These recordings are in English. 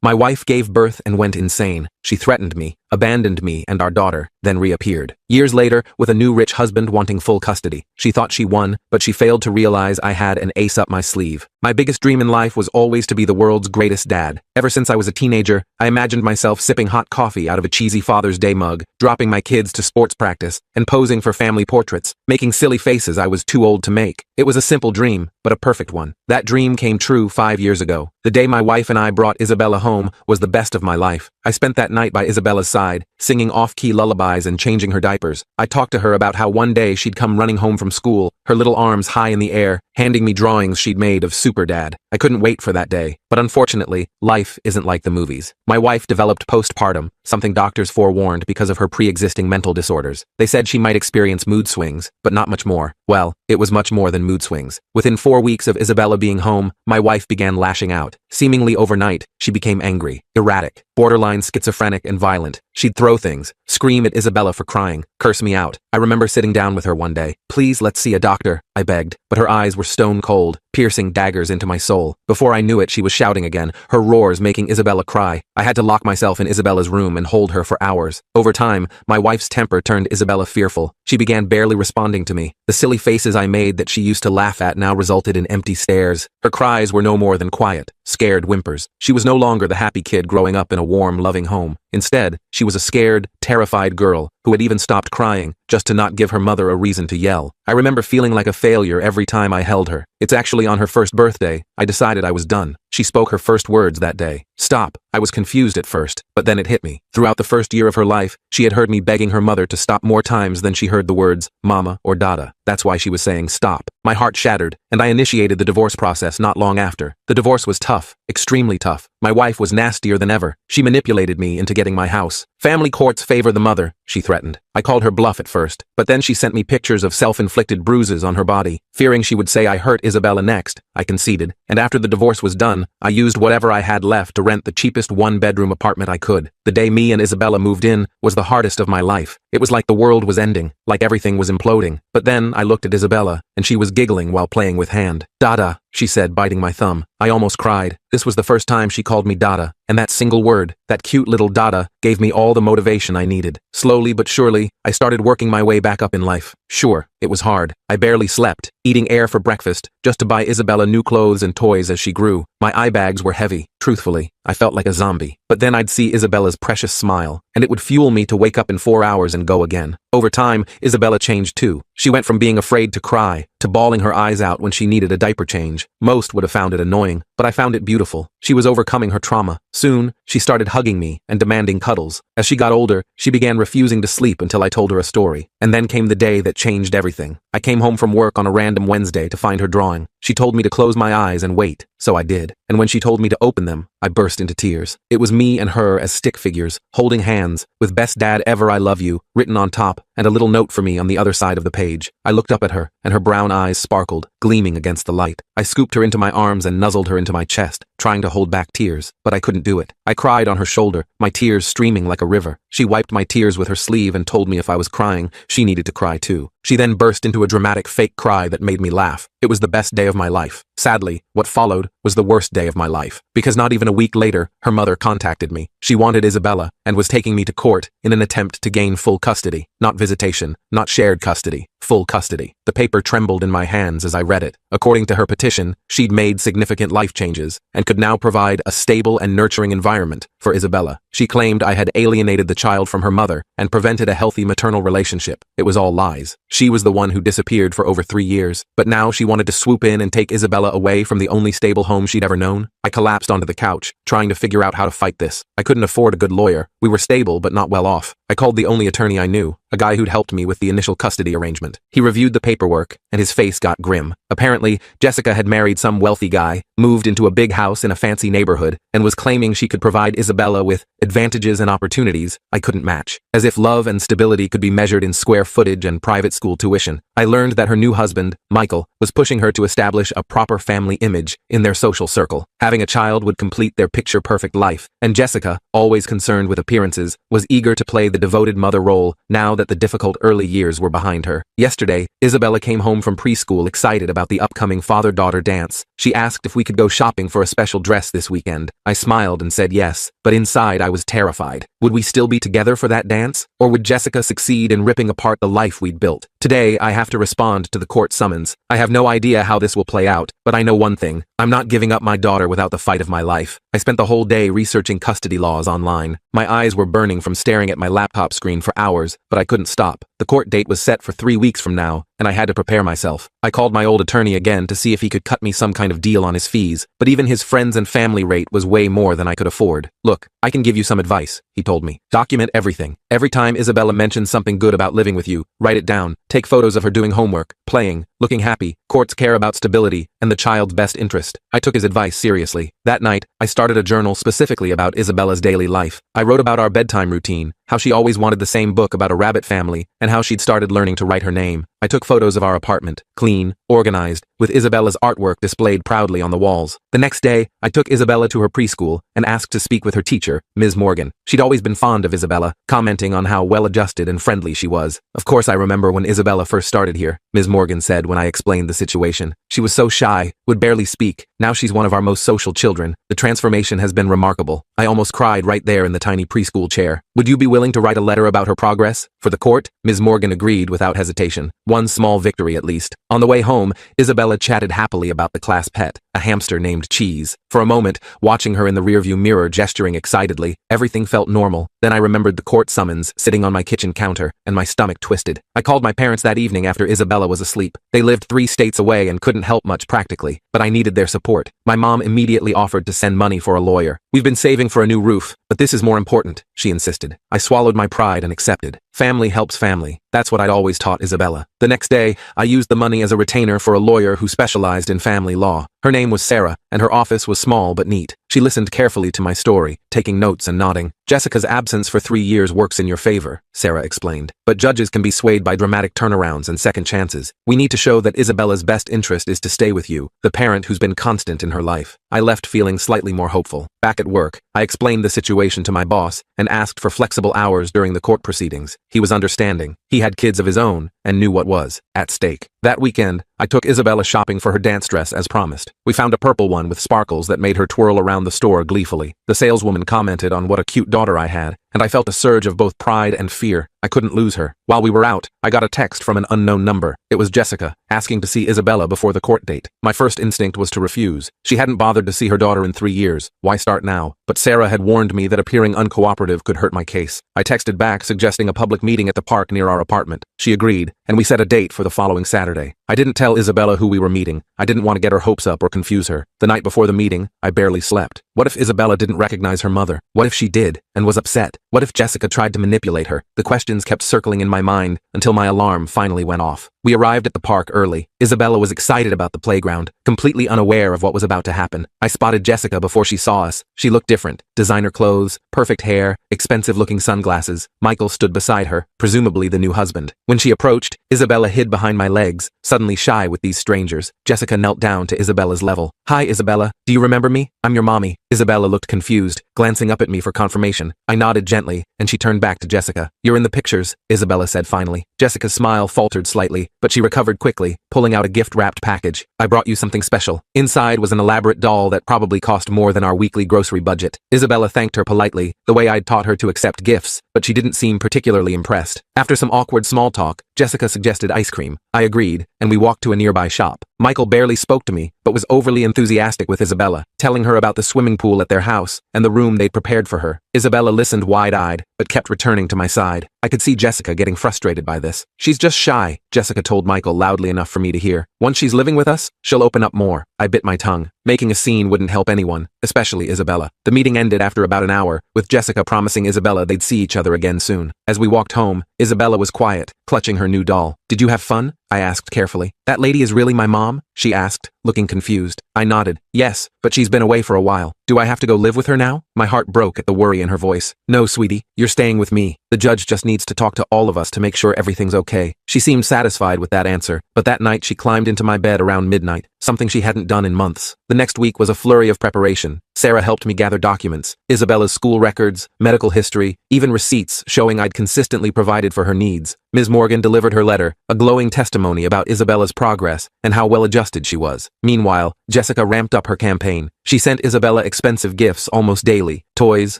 My wife gave birth and went insane. She threatened me, abandoned me and our daughter, then reappeared. Years later, with a new rich husband wanting full custody. She thought she won, but she failed to realize I had an ace up my sleeve. My biggest dream in life was always to be the world's greatest dad. Ever since I was a teenager, I imagined myself sipping hot coffee out of a cheesy Father's Day mug, dropping my kids to sports practice, and posing for family portraits, making silly faces I was too old to make. It was a simple dream, but a perfect one. That dream came true 5 years ago. The day my wife and I brought Isabella home was the best of my life. I spent that night by Isabella's side, singing off-key lullabies and changing her diapers. I talked to her about how one day she'd come running home from school, her little arms high in the air, handing me drawings she'd made of Super Dad. I couldn't wait for that day. But unfortunately, life isn't like the movies. My wife developed postpartum, something doctors forewarned because of her pre-existing mental disorders. They said she might experience mood swings, but not much more. Well, it was much more than mood swings. Within 4 weeks of Isabella being home, my wife began lashing out. Seemingly overnight, she became angry, erratic, borderline schizophrenic and violent. She'd throw things, scream at Isabella for crying, curse me out. I remember sitting down with her one day. "Please, let's see a doctor," I begged, but her eyes were stone cold, piercing daggers into my soul. Before I knew it, she was shouting again, her roars making Isabella cry. I had to lock myself in Isabella's room and hold her for hours. Over time, my wife's temper turned Isabella fearful. She began barely responding to me. The silly faces I made that she used to laugh at now resulted in empty stares. Her cries were no more than quiet, scared whimpers. She was no longer the happy kid growing up in a warm, loving home. Instead, she was a scared, terrified girl who had even stopped crying just to not give her mother a reason to yell. I remember feeling like a failure every time I held her. It's actually on her first birthday, I decided I was done. She spoke her first words that day. Stop. I was confused at first, but then it hit me. Throughout the first year of her life, she had heard me begging her mother to stop more times than she heard the words mama or dada. That's why she was saying stop. My heart shattered, and I initiated the divorce process not long after. The divorce was tough, extremely tough. My wife was nastier than ever. She manipulated me into getting my house. "Family courts favor the mother," she threatened. I called her bluff at first, but then she sent me pictures of self-inflicted bruises on her body. Fearing she would say I hurt Isabella next, I conceded, and after the divorce was done, I used whatever I had left to rent the cheapest one-bedroom apartment I could. The day me and Isabella moved in was the hardest of my life. It was like the world was ending, like everything was imploding. But then I looked at Isabella, and she was giggling while playing with hand. "Dada," she said, biting my thumb. I almost cried. This was the first time she called me Dada, and that single word, that cute little Dada, gave me all the motivation I needed. Slowly but surely, I started working my way back up in life. Sure, it was hard. I barely slept, eating air for breakfast, just to buy Isabella new clothes and toys as she grew. My eye bags were heavy. Truthfully, I felt like a zombie. But then I'd see Isabella's precious smile, and it would fuel me to wake up in 4 hours and go again. Over time, Isabella changed too. She went from being afraid to cry, to bawling her eyes out when she needed a diaper change. Most would have found it annoying, but I found it beautiful. She was overcoming her trauma. Soon, she started hugging me and demanding cuddles. As she got older, she began refusing to sleep until I told her a story. And then came the day that changed everything. I came home from work on a random Wednesday to find her drawing. She told me to close my eyes and wait, so I did. And when she told me to open them, I burst into tears. It was me and her as stick figures, holding hands, with "Best Dad Ever, I Love You" written on top, and a little note for me on the other side of the page. I looked up at her, and her brown eyes sparkled, gleaming against the light. I scooped her into my arms and nuzzled her into my chest, trying to hold back tears, but I couldn't do it. I cried on her shoulder, my tears streaming like a river. She wiped my tears with her sleeve and told me if I was crying, she needed to cry too. She then burst into a dramatic fake cry that made me laugh. It was the best day of my life. Sadly, what followed was the worst day of my life, because not even a week later, her mother contacted me. She wanted Isabella and was taking me to court in an attempt to gain full custody. Not visitation, not shared custody, full custody. The paper trembled in my hands as I read it. According to her petition, she'd made significant life changes and could now provide a stable and nurturing environment for Isabella. She claimed I had alienated the child from her mother and prevented a healthy maternal relationship. It was all lies. She was the one who disappeared for over 3 years, but now she wanted to swoop in and take Isabella away from the only stable home she'd ever known. I collapsed onto the couch, trying to figure out how to fight this. I couldn't afford a good lawyer. We were stable but not well off. I called the only attorney I knew, a guy who'd helped me with the initial custody arrangement. He reviewed the paperwork, and his face got grim. Apparently, Jessica had married some wealthy guy, moved into a big house in a fancy neighborhood, and was claiming she could provide Isabella with advantages and opportunities I couldn't match. As if love and stability could be measured in square footage and private school tuition. I learned that her new husband, Michael, was pushing her to establish a proper family image in their social circle. Having a child would complete their picture-perfect life, and Jessica, always concerned with appearances, was eager to play the devoted mother role now that the difficult early years were behind her. Yesterday, Isabella came home from preschool excited about the upcoming father-daughter dance. She asked if we could go shopping for a special dress this weekend. I smiled and said yes, but inside I was terrified. Would we still be together for that dance? Or would Jessica succeed in ripping apart the life we'd built? Today, I have to respond to the court summons. I have no idea how this will play out, but I know one thing. I'm not giving up my daughter without the fight of my life. I spent the whole day researching custody laws online. My eyes were burning from staring at my laptop screen for hours, but I couldn't stop. The court date was set for 3 weeks from now, and I had to prepare myself. I called my old attorney again to see if he could cut me some kind of deal on his fees, but even his friends and family rate was way more than I could afford. Look, I can give you some advice, he told me. Document everything. Every time Isabella mentions something good about living with you, write it down. Take photos of her doing homework, playing, looking happy. Courts care about stability and the child's best interest. I took his advice seriously. That night, I started a journal specifically about Isabella's daily life. I wrote about our bedtime routine, how she always wanted the same book about a rabbit family, and how she'd started learning to write her name. I took photos of our apartment, clean, organized, with Isabella's artwork displayed proudly on the walls. The next day, I took Isabella to her preschool and asked to speak with her teacher, Ms. Morgan. She'd always been fond of Isabella, commenting on how well-adjusted and friendly she was. Of course, I remember when Isabella first started here, Ms. Morgan said when I explained the situation. She was so shy, would barely speak. Now she's one of our most social children. The transformation has been remarkable. I almost cried right there in the tiny preschool chair. Would you be willing to write a letter about her progress? For the court, Ms. Morgan agreed without hesitation. One small victory at least. On the way home, Isabella chatted happily about the class pet, a hamster named Cheese. For a moment, watching her in the rearview mirror gesturing excitedly, everything felt normal. Then I remembered the court summons sitting on my kitchen counter, and my stomach twisted. I called my parents that evening after Isabella was asleep. They lived 3 states away and couldn't help much practically, but I needed their support. My mom immediately offered to send money for a lawyer. We've been saving for a new roof, but this is more important, she insisted. I swallowed my pride and accepted. Family helps family. That's what I'd always taught Isabella. The next day, I used the money as a retainer for a lawyer who specialized in family law. Her name was Sarah, and her office was small but neat. She listened carefully to my story, taking notes and nodding. Jessica's absence for 3 years works in your favor, Sarah explained. But judges can be swayed by dramatic turnarounds and second chances. We need to show that Isabella's best interest is to stay with you, the parent who's been constant in her life. I left feeling slightly more hopeful. Back at work, I explained the situation to my boss and asked for flexible hours during the court proceedings. He was understanding. He had kids of his own and knew what was at stake. That weekend, I took Isabella shopping for her dance dress as promised. We found a purple one with sparkles that made her twirl around the store gleefully. The saleswoman commented on what a cute daughter I had, and I felt a surge of both pride and fear. I couldn't lose her. While we were out, I got a text from an unknown number. It was Jessica, asking to see Isabella before the court date. My first instinct was to refuse. She hadn't bothered to see her daughter in 3 years. Why start now? But Sarah had warned me that appearing uncooperative could hurt my case. I texted back suggesting a public meeting at the park near our apartment. She agreed, and we set a date for the following Saturday. I didn't tell Isabella who we were meeting. I didn't want to get her hopes up or confuse her. The night before the meeting, I barely slept. What if Isabella didn't recognize her mother? What if she did, and was upset? What if Jessica tried to manipulate her? The questions kept circling in my mind until my alarm finally went off. We arrived at the park early. Isabella was excited about the playground, completely unaware of what was about to happen. I spotted Jessica before she saw us. She looked different. Designer clothes, perfect hair, expensive-looking sunglasses. Michael stood beside her, presumably the new husband. When she approached, Isabella hid behind my legs, suddenly shy with these strangers. Jessica knelt down to Isabella's level. "Hi, Isabella. Do you remember me? I'm your mommy." Isabella looked confused, glancing up at me for confirmation. I nodded gently, and she turned back to Jessica. "You're in the pictures," Isabella said finally. Jessica's smile faltered slightly, but she recovered quickly, pulling out a gift-wrapped package. "I brought you something special." Inside was an elaborate doll that probably cost more than our weekly grocery budget. Isabella thanked her politely, the way I'd taught her to accept gifts, but she didn't seem particularly impressed. After some awkward small talk, Jessica suggested ice cream. I agreed, and we walked to a nearby shop. Michael barely spoke to me, but was overly enthusiastic with Isabella, telling her about the swimming pool at their house and the room they'd prepared for her. Isabella listened wide-eyed, but kept returning to my side. I could see Jessica getting frustrated by this. "She's just shy," Jessica told Michael loudly enough for me to hear. "Once she's living with us, she'll open up more." I bit my tongue. Making a scene wouldn't help anyone, especially Isabella. The meeting ended after about an hour, with Jessica promising Isabella they'd see each other again soon. As we walked home, Isabella was quiet, clutching her new doll. "Did you have fun?" I asked carefully. "That lady is really my mom?" she asked, looking confused. I nodded. "Yes, but she's been away for a while. Do I have to go live with her now?" My heart broke at the worry in her voice. "No, sweetie, you're staying with me. The judge just needs to talk to all of us to make sure everything's okay." She seemed satisfied with that answer, but that night she climbed into my bed around midnight, something she hadn't done in months. The next week was a flurry of preparation. Sarah helped me gather documents, Isabella's school records, medical history, even receipts showing I'd consistently provided for her needs. Ms. Morgan delivered her letter, a glowing testimony about Isabella's progress and how well-adjusted she was. Meanwhile, Jessica ramped up her campaign. She sent Isabella expensive gifts almost daily, toys,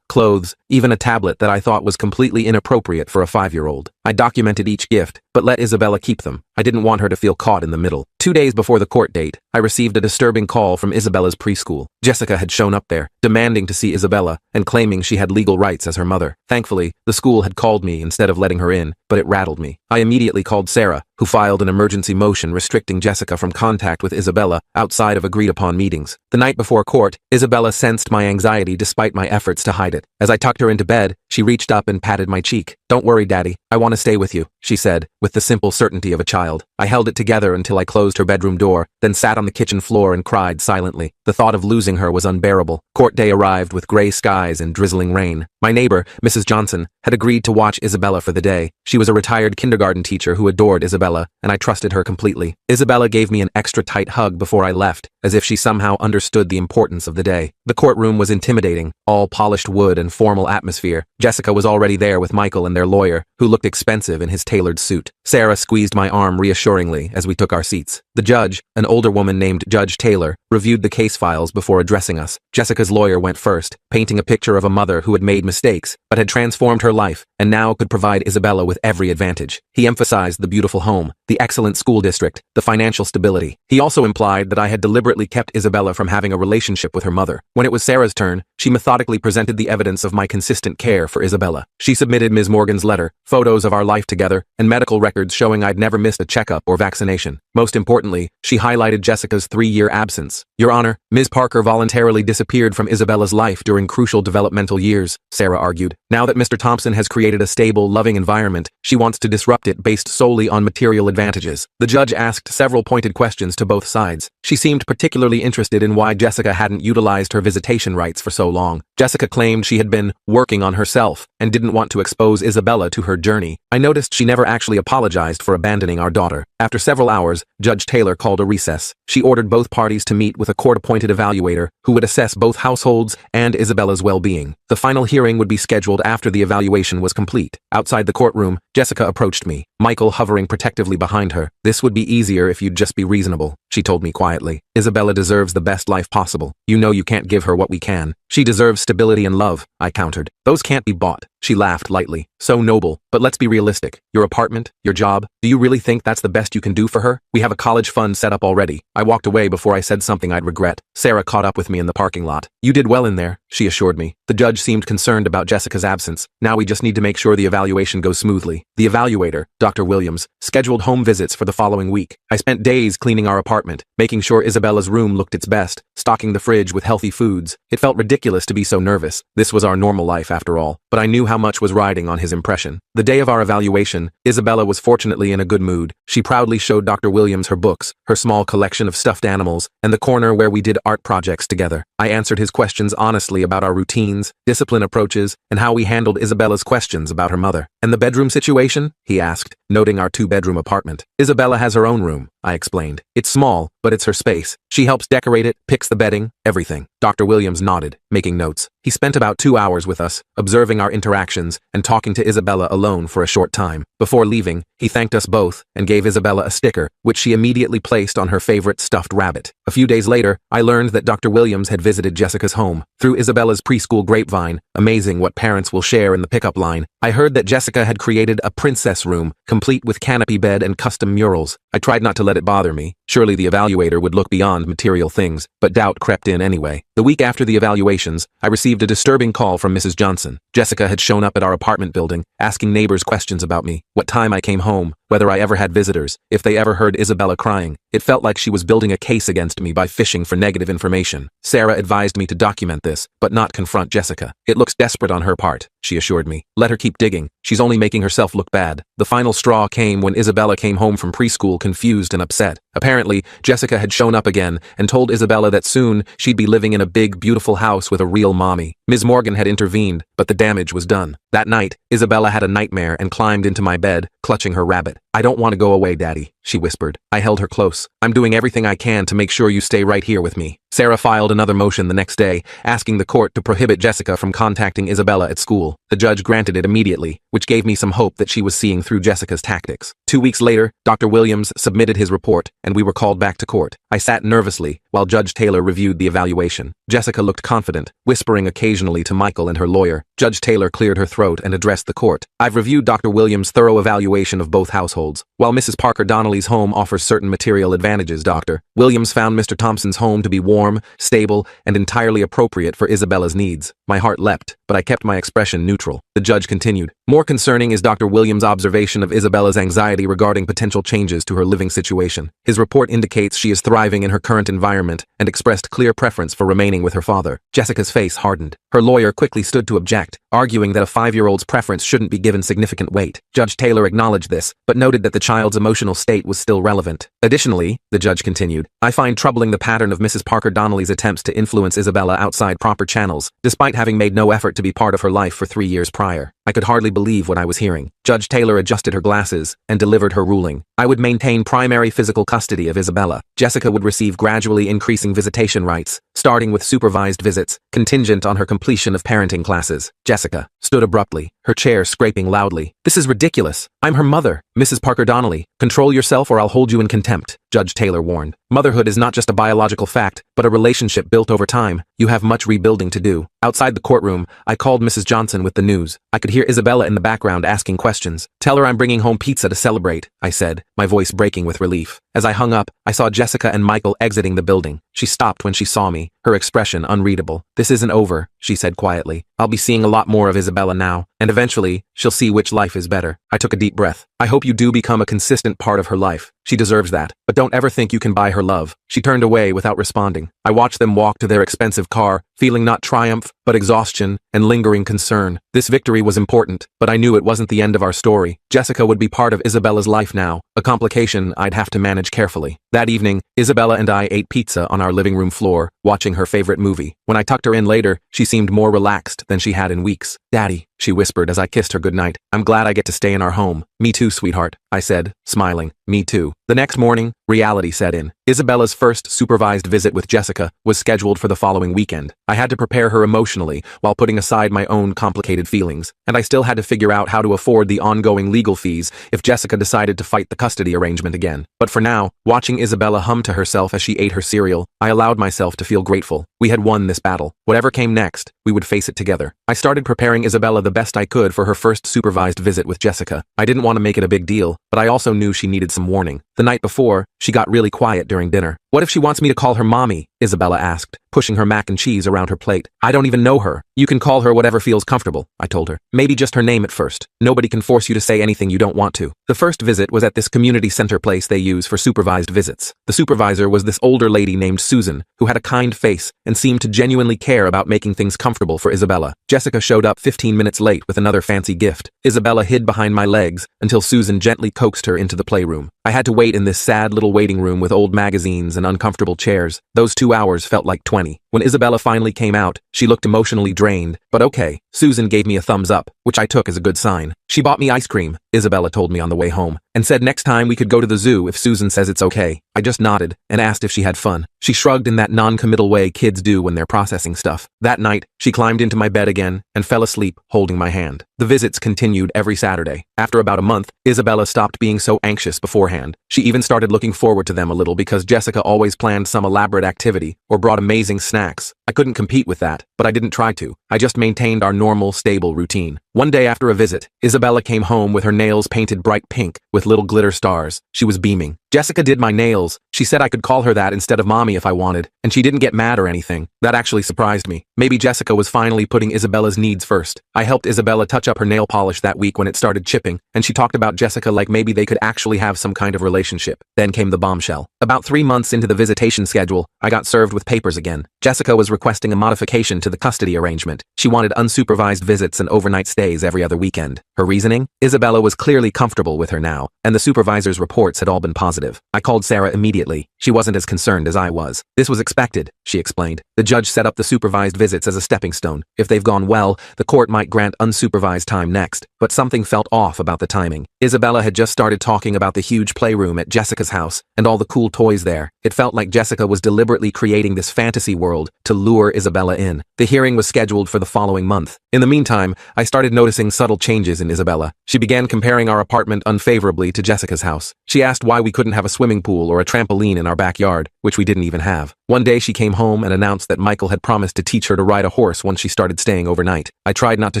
clothes, even a tablet that I thought was completely inappropriate for a 5-year-old. I documented each gift, but let Isabella keep them. I didn't want her to feel caught in the middle. 2 days before the court date, I received a disturbing call from Isabella's preschool. Jessica had shown up there, demanding to see Isabella and claiming she had legal rights as her mother. Thankfully, the school had called me instead of letting her in, but it rattled me. I immediately called Sarah, who filed an emergency motion restricting Jessica from contact with Isabella outside of agreed-upon meetings. The night before court, Isabella sensed my anxiety despite my efforts to hide it. As I tucked her into bed, she reached up and patted my cheek. "Don't worry, Daddy. I want to stay with you," she said, with the simple certainty of a child. I held it together until I closed her bedroom door, then sat on the kitchen floor and cried silently. The thought of losing her was unbearable. Court day arrived with gray skies and drizzling rain. My neighbor, Mrs. Johnson, had agreed to watch Isabella for the day. She was a retired kindergarten teacher who adored Isabella, and I trusted her completely. Isabella gave me an extra tight hug before I left, as if she somehow understood the importance of the day. The courtroom was intimidating, all polished wood and formal atmosphere. Jessica was already there with Michael and their lawyer, who looked expensive in his tailored suit. Sarah squeezed my arm reassuringly as we took our seats. The judge, an older woman named Judge Taylor, reviewed the case files before addressing us. Jessica's lawyer went first, painting a picture of a mother who had made mistakes, but had transformed her life, and now could provide Isabella with every advantage. He emphasized the beautiful home, the excellent school district, the financial stability. He also implied that I had deliberately kept Isabella from having a relationship with her mother. When it was Sarah's turn, she methodically presented the evidence of my consistent care for Isabella. She submitted Ms. Morgan's letter, photos of our life together, and medical records showing I'd never missed a checkup or vaccination. Most importantly, she highlighted Jessica's 3-year absence. "Your Honor, Ms. Parker voluntarily disappeared from Isabella's life during crucial developmental years," Sarah argued. "Now that Mr. Thompson has created a stable, loving environment, she wants to disrupt it based solely on material advantages." The judge asked several pointed questions to both sides. She seemed particularly interested in why Jessica hadn't utilized her visitation rights for so long. Jessica claimed she had been working on herself and didn't want to expose Isabella to her journey. I noticed she never actually apologized for abandoning our daughter. After several hours, Judge Taylor called a recess. She ordered both parties to meet with a court-appointed evaluator who would assess both households and Isabella's well-being. The final hearing would be scheduled after the evaluation was complete. Outside the courtroom, Jessica approached me, Michael hovering protectively behind her. "This would be easier if you'd just be reasonable," she told me quietly. "Isabella deserves the best life possible. You know you can't give her what we can. She deserves stability and love," I countered. "Those can't be bought." She laughed lightly. "So noble, but let's be realistic. Your apartment, your job, do you really think that's the best you can do for her? We have a college fund set up already." I walked away before I said something I'd regret. Sarah caught up with me in the parking lot. "You did well in there," she assured me. The judge seemed concerned about Jessica's absence. "Now we just need to make sure the evaluation goes smoothly." The evaluator, Dr. Williams, scheduled home visits for the following week. I spent days cleaning our apartment, making sure Isabella's room looked its best, stocking the fridge with healthy foods. It felt ridiculous to be so nervous. This was our normal life after all, but I knew how much was riding on his impression. The day of our evaluation, Isabella was fortunately in a good mood. She proudly showed Dr. Williams her books, her small collection of stuffed animals, and the corner where we did art projects together. I answered his questions honestly about our routines, discipline approaches, and how we handled Isabella's questions about her mother. "And the bedroom situation?" he asked, noting our 2-bedroom apartment. "Isabella has her own room," I explained. "It's small, but it's her space. She helps decorate it, picks the bedding, everything." Dr. Williams nodded, making notes. He spent about 2 hours with us, observing our interactions and talking to Isabella alone for a short time. Before leaving, he thanked us both and gave Isabella a sticker, which she immediately placed on her favorite stuffed rabbit. A few days later, I learned that Dr. Williams had visited Jessica's home. Through Isabella's preschool grapevine, amazing what parents will share in the pickup line, I heard that Jessica had created a princess room, complete with canopy bed and custom murals. I tried not to let it bother me. Surely the evaluator would look beyond material things, but doubt crept in anyway. The week after the evaluations, I received a disturbing call from Mrs. Johnson. Jessica had shown up at our apartment building, asking neighbors questions about me, what time I came home, whether I ever had visitors, if they ever heard Isabella crying. It felt like she was building a case against me by fishing for negative information. Sarah advised me to document this, but not confront Jessica. "It looks desperate on her part," she assured me. "Let her keep digging. She's only making herself look bad." The final straw came when Isabella came home from preschool confused and upset. Apparently, Jessica had shown up again and told Isabella that soon she'd be living in a big, beautiful house with a real mommy. Ms. Morgan had intervened, but the damage was done. That night, Isabella had a nightmare and climbed into my bed, clutching her rabbit. "I don't want to go away, Daddy," she whispered. I held her close. "I'm doing everything I can to make sure you stay right here with me." Sarah filed another motion the next day, asking the court to prohibit Jessica from contacting Isabella at school. The judge granted it immediately, which gave me some hope that she was seeing through Jessica's tactics. 2 weeks later, Dr. Williams submitted his report, and we were called back to court. I sat nervously while Judge Taylor reviewed the evaluation. Jessica looked confident, whispering occasionally to Michael and her lawyer. Judge Taylor cleared her throat and addressed the court. "I've reviewed Dr. Williams' thorough evaluation of both households. While Mrs. Parker Donnelly's home offers certain material advantages, Dr. Williams found Mr. Thompson's home to be warm, stable, and entirely appropriate for Isabella's needs." My heart leapt, but I kept my expression neutral. The judge continued. "More concerning is Dr. Williams' observation of Isabella's anxiety regarding potential changes to her living situation. His report indicates she is thriving in her current environment and expressed clear preference for remaining with her father." Jessica's face hardened. Her lawyer quickly stood to object, arguing that a 5-year-old's preference shouldn't be given significant weight. Judge Taylor acknowledged this, but noted that the child's emotional state was still relevant. "Additionally," the judge continued, "I find troubling the pattern of Mrs. Parker Donnelly's attempts to influence Isabella outside proper channels, despite having made no effort to be part of her life for 3 years prior." I could hardly believe what I was hearing. Judge Taylor adjusted her glasses and delivered her ruling. I would maintain primary physical custody of Isabella. Jessica would receive gradually increasing visitation rights, starting with supervised visits, contingent on her completion of parenting classes. Jessica stood abruptly, her chair scraping loudly. "This is ridiculous. I'm her mother, Mrs. Parker Donnelly. Control yourself or I'll hold you in contempt," Judge Taylor warned. "Motherhood is not just a biological fact, but a relationship built over time. You have much rebuilding to do." Outside the courtroom, I called Mrs. Johnson with the news. I could hear Isabella in the background asking questions. "Tell her I'm bringing home pizza to celebrate," I said, my voice breaking with relief. As I hung up, I saw Jessica and Michael exiting the building. She stopped when she saw me, her expression unreadable. "This isn't over," she said quietly. "I'll be seeing a lot more of Isabella now, and eventually, she'll see which life is better." I took a deep breath. "I hope you do become a consistent part of her life. She deserves that, but don't ever think you can buy her love." She turned away without responding. I watched them walk to their expensive car, feeling not triumph, but exhaustion and lingering concern. This victory was important, but I knew it wasn't the end of our story. Jessica would be part of Isabella's life now, a complication I'd have to manage carefully. That evening, Isabella and I ate pizza on our living room floor, watching her favorite movie. When I tucked her in later, she seemed more relaxed than she had in weeks. "Daddy," she whispered as I kissed her goodnight. "I'm glad I get to stay in our home." "Me too, sweetheart," I said, smiling. "Me too." The next morning, reality set in. Isabella's first supervised visit with Jessica was scheduled for the following weekend. I had to prepare her emotionally while putting aside my own complicated feelings, and I still had to figure out how to afford the ongoing legal fees if Jessica decided to fight the custody arrangement again. But for now, watching Isabella hum to herself as she ate her cereal, I allowed myself to feel grateful. We had won this battle. Whatever came next, we would face it together. I started preparing Isabella the best I could for her first supervised visit with Jessica. I didn't want to make it a big deal, but I also knew she needed some warning. The night before, she got really quiet during dinner. "What if she wants me to call her mommy?" Isabella asked, pushing her mac and cheese around her plate. "I don't even know her." "You can call her whatever feels comfortable," I told her. "Maybe just her name at first. Nobody can force you to say anything you don't want to." The first visit was at this community center place they use for supervised visits. The supervisor was this older lady named Susan, who had a kind face and seemed to genuinely care about making things comfortable for Isabella. Jessica showed up 15 minutes late with another fancy gift. Isabella hid behind my legs until Susan gently coaxed her into the playroom. I had to wait in this sad little waiting room with old magazines and uncomfortable chairs. Those 2 hours felt like 20. When Isabella finally came out, she looked emotionally drained, but okay. Susan gave me a thumbs up, which I took as a good sign. "She bought me ice cream," Isabella told me on the way home, and said next time we could go to the zoo if Susan says it's okay. I just nodded and asked if she had fun. She shrugged in that non-committal way kids do when they're processing stuff. That night, she climbed into my bed again and fell asleep, holding my hand. The visits continued every Saturday. After about a month, Isabella stopped being so anxious beforehand. She even started looking forward to them a little because Jessica always planned some elaborate activity or brought amazing snacks. I couldn't compete with that, but I didn't try to. I just maintained our normal, stable routine. One day after a visit, Isabella came home with her nails painted bright pink with little glitter stars. She was beaming. "Jessica did my nails. She said I could call her that instead of mommy if I wanted, and she didn't get mad or anything." That actually surprised me. Maybe Jessica was finally putting Isabella's needs first. I helped Isabella touch up her nail polish that week when it started chipping, and she talked about Jessica like maybe they could actually have some kind of relationship. Then came the bombshell. About 3 months into the visitation schedule, I got served with papers again. Jessica was requesting a modification to the custody arrangement. apartment. She wanted unsupervised visits and overnight stays every other weekend. Her reasoning? Isabella was clearly comfortable with her now, and the supervisor's reports had all been positive. I called Sarah immediately. She wasn't as concerned as I was. This was expected, she explained. The judge set up the supervised visits as a stepping stone. If they've gone well, the court might grant unsupervised time next. But something felt off about the timing. Isabella had just started talking about the huge playroom at Jessica's house and all the cool toys there. It felt like Jessica was deliberately creating this fantasy world to lure Isabella in. The hearing was scheduled for the following month. In the meantime, I started noticing subtle changes in Isabella. She began comparing our apartment unfavorably to Jessica's house. She asked why we couldn't have a swimming pool or a trampoline in our backyard, which we didn't even have. One day she came home and announced that Michael had promised to teach her to ride a horse once she started staying overnight. I tried not to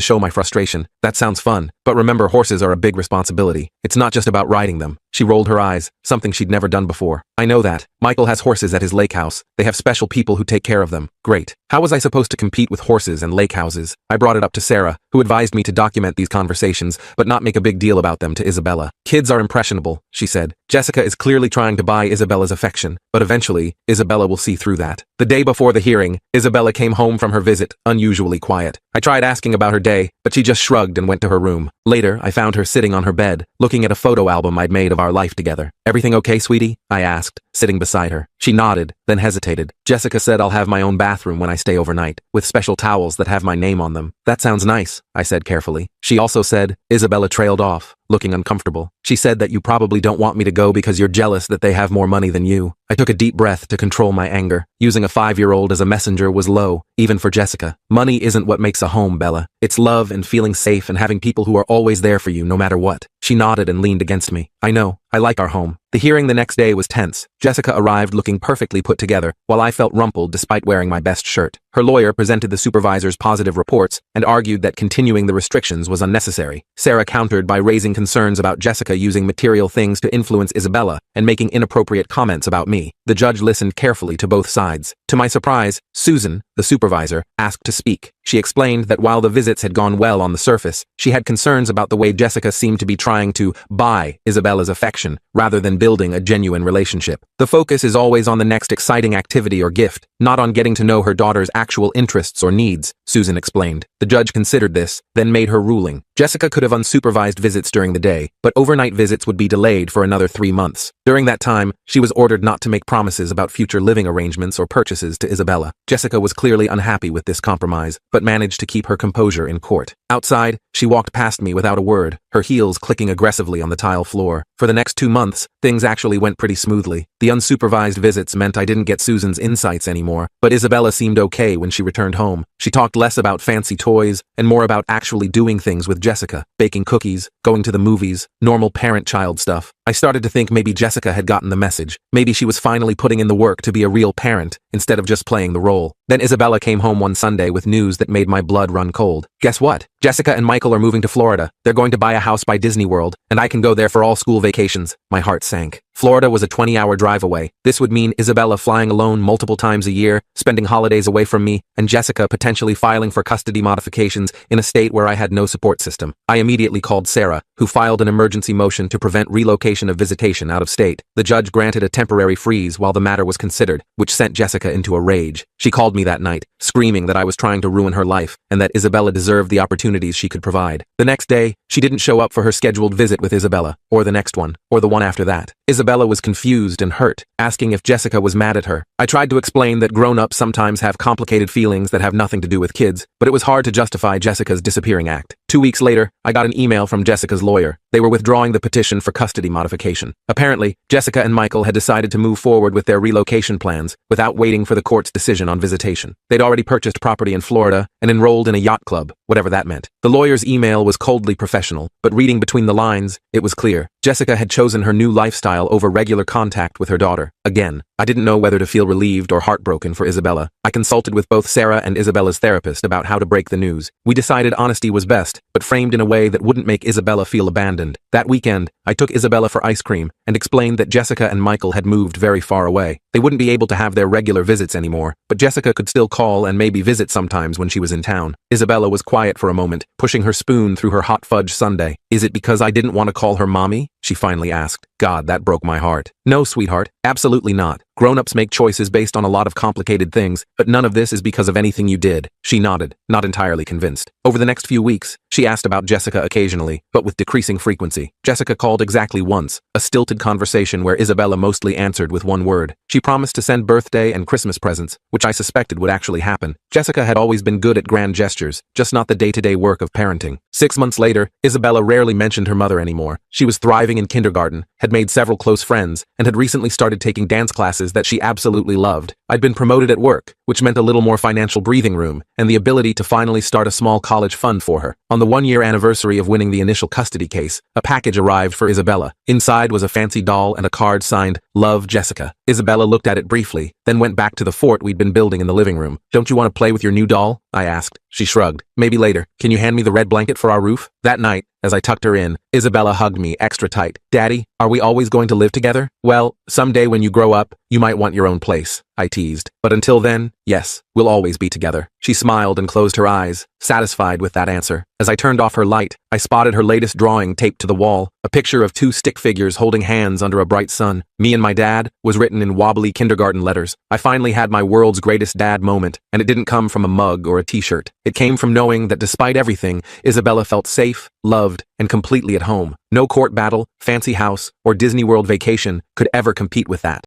show my frustration. That sounds fun, but remember, horses are a big responsibility. It's not just about riding them. She rolled her eyes, something she'd never done before. I know that. Michael has horses at his lake house. They have special people who take care of them. Great. How was I supposed to compete with horses and lake houses? I brought it up to Sarah, who advised me to document these conversations, but not make a big deal about them to Isabella. Kids are impressionable, she said. Jessica is clearly trying to buy Isabella's affection, but eventually, Isabella will see through that. The day before the hearing, Isabella came home from her visit, unusually quiet. I tried asking about her day, but she just shrugged and went to her room. Later, I found her sitting on her bed, looking at a photo album I'd made of our life together. Everything okay, sweetie? I asked, sitting beside her. She nodded, then hesitated. Jessica said I'll have my own bathroom when I stay overnight, with special towels that have my name on them. That sounds nice, I said carefully. She also said, Isabella trailed off, looking uncomfortable. She said that you probably don't want me to go because you're jealous that they have more money than you. I took a deep breath to control my anger. Using a 5-year-old as a messenger was low, even for Jessica. Money isn't what makes a home, Bella. It's love and feeling safe and having people who are always there for you no matter what. She nodded and leaned against me. I know. I like our home. The hearing the next day was tense. Jessica arrived looking perfectly put together, while I felt rumpled despite wearing my best shirt. Her lawyer presented the supervisor's positive reports and argued that continuing the restrictions was unnecessary. Sarah countered by raising concerns about Jessica using material things to influence Isabella and making inappropriate comments about me. The judge listened carefully to both sides. To my surprise, Susan, the supervisor, asked to speak. She explained that while the visits had gone well on the surface, she had concerns about the way Jessica seemed to be trying to buy Isabella's affection rather than building a genuine relationship. The focus is always on the next exciting activity or gift, not on getting to know her daughter's actual interests or needs, Susan explained. The judge considered this, then made her ruling. Jessica could have unsupervised visits during the day, but overnight visits would be delayed for another 3 months. During that time, she was ordered not to make promises about future living arrangements or purchases to Isabella. Jessica was clearly unhappy with this compromise, but managed to keep her composure in court. Outside, she walked past me without a word, her heels clicking aggressively on the tile floor. For the next 2 months, things actually went pretty smoothly. The unsupervised visits meant I didn't get Susan's insights anymore, but Isabella seemed okay when she returned home. She talked less about fancy toys and more about actually doing things with Jessica, baking cookies, going to the movies, normal parent-child stuff. I started to think maybe Jessica had gotten the message. Maybe she was finally putting in the work to be a real parent instead of just playing the role. Then Isabella came home one Sunday with news that made my blood run cold. Guess what? Jessica and Michael are moving to Florida. They're going to buy a house by Disney World, and I can go there for all school vacations. My heart sank. Florida was a 20-hour drive away. This would mean Isabella flying alone multiple times a year, spending holidays away from me, and Jessica potentially filing for custody modifications in a state where I had no support system. I immediately called Sarah, who filed an emergency motion to prevent relocation of visitation out of state. The judge granted a temporary freeze while the matter was considered, which sent Jessica into a rage. She called me that night, screaming that I was trying to ruin her life and that Isabella deserved the opportunities she could provide. The next day, she didn't show up for her scheduled visit with Isabella, or the next one, or the one after that. Isabella was confused and hurt, asking if Jessica was mad at her. I tried to explain that grown-ups sometimes have complicated feelings that have nothing to do with kids, but it was hard to justify Jessica's disappearing act. 2 weeks later, I got an email from Jessica's lawyer. They were withdrawing the petition for custody modification. Apparently, Jessica and Michael had decided to move forward with their relocation plans without waiting for the court's decision on visitation. They'd already purchased property in Florida and enrolled in a yacht club, whatever that meant. The lawyer's email was coldly professional, but reading between the lines, it was clear. Jessica had chosen her new lifestyle over regular contact with her daughter. Again, I didn't know whether to feel relieved or heartbroken for Isabella. I consulted with both Sarah and Isabella's therapist about how to break the news. We decided honesty was best, but framed in a way that wouldn't make Isabella feel abandoned. That weekend, I took Isabella for ice cream and explained that Jessica and Michael had moved very far away. They wouldn't be able to have their regular visits anymore, but Jessica could still call and maybe visit sometimes when she was in town. Isabella was quiet for a moment, pushing her spoon through her hot fudge sundae. Is it because I didn't want to call her mommy? She finally asked. God, that broke my heart. No, sweetheart, absolutely not. Grown-ups make choices based on a lot of complicated things, but none of this is because of anything you did. She nodded, not entirely convinced. Over the next few weeks, she asked about Jessica occasionally, but with decreasing frequency. Jessica called exactly once, a stilted conversation where Isabella mostly answered with one word. She promised to send birthday and Christmas presents, which I suspected would actually happen. Jessica had always been good at grand gestures, just not the day-to-day work of parenting. 6 months later, Isabella rarely mentioned her mother anymore. She was thriving in kindergarten, had made several close friends, and had recently started taking dance classes that she absolutely loved. I'd been promoted at work, which meant a little more financial breathing room, and the ability to finally start a small college fund for her. On the 1-year anniversary of winning the initial custody case, a package arrived for Isabella. Inside was a fancy doll and a card signed, "Love, Jessica." Isabella looked at it briefly, then went back to the fort we'd been building in the living room. "Don't you want to play with your new doll?" I asked. She shrugged. "Maybe later. Can you hand me the red blanket for our roof?" That night, as I tucked her in, Isabella hugged me extra tight. "Daddy, are we always going to live together?" "Well, someday when you grow up, you might want your own place," I teased. "But until then, yes, we'll always be together." She smiled and closed her eyes, satisfied with that answer. As I turned off her light, I spotted her latest drawing taped to the wall, a picture of 2 stick figures holding hands under a bright sun. "Me and my dad" was written in wobbly kindergarten letters. I finally had my world's greatest dad moment, and it didn't come from a mug or a t-shirt. It came from knowing that despite everything, Isabella felt safe, loved, and completely at home. No court battle, fancy house, or Disney World vacation could ever compete with that.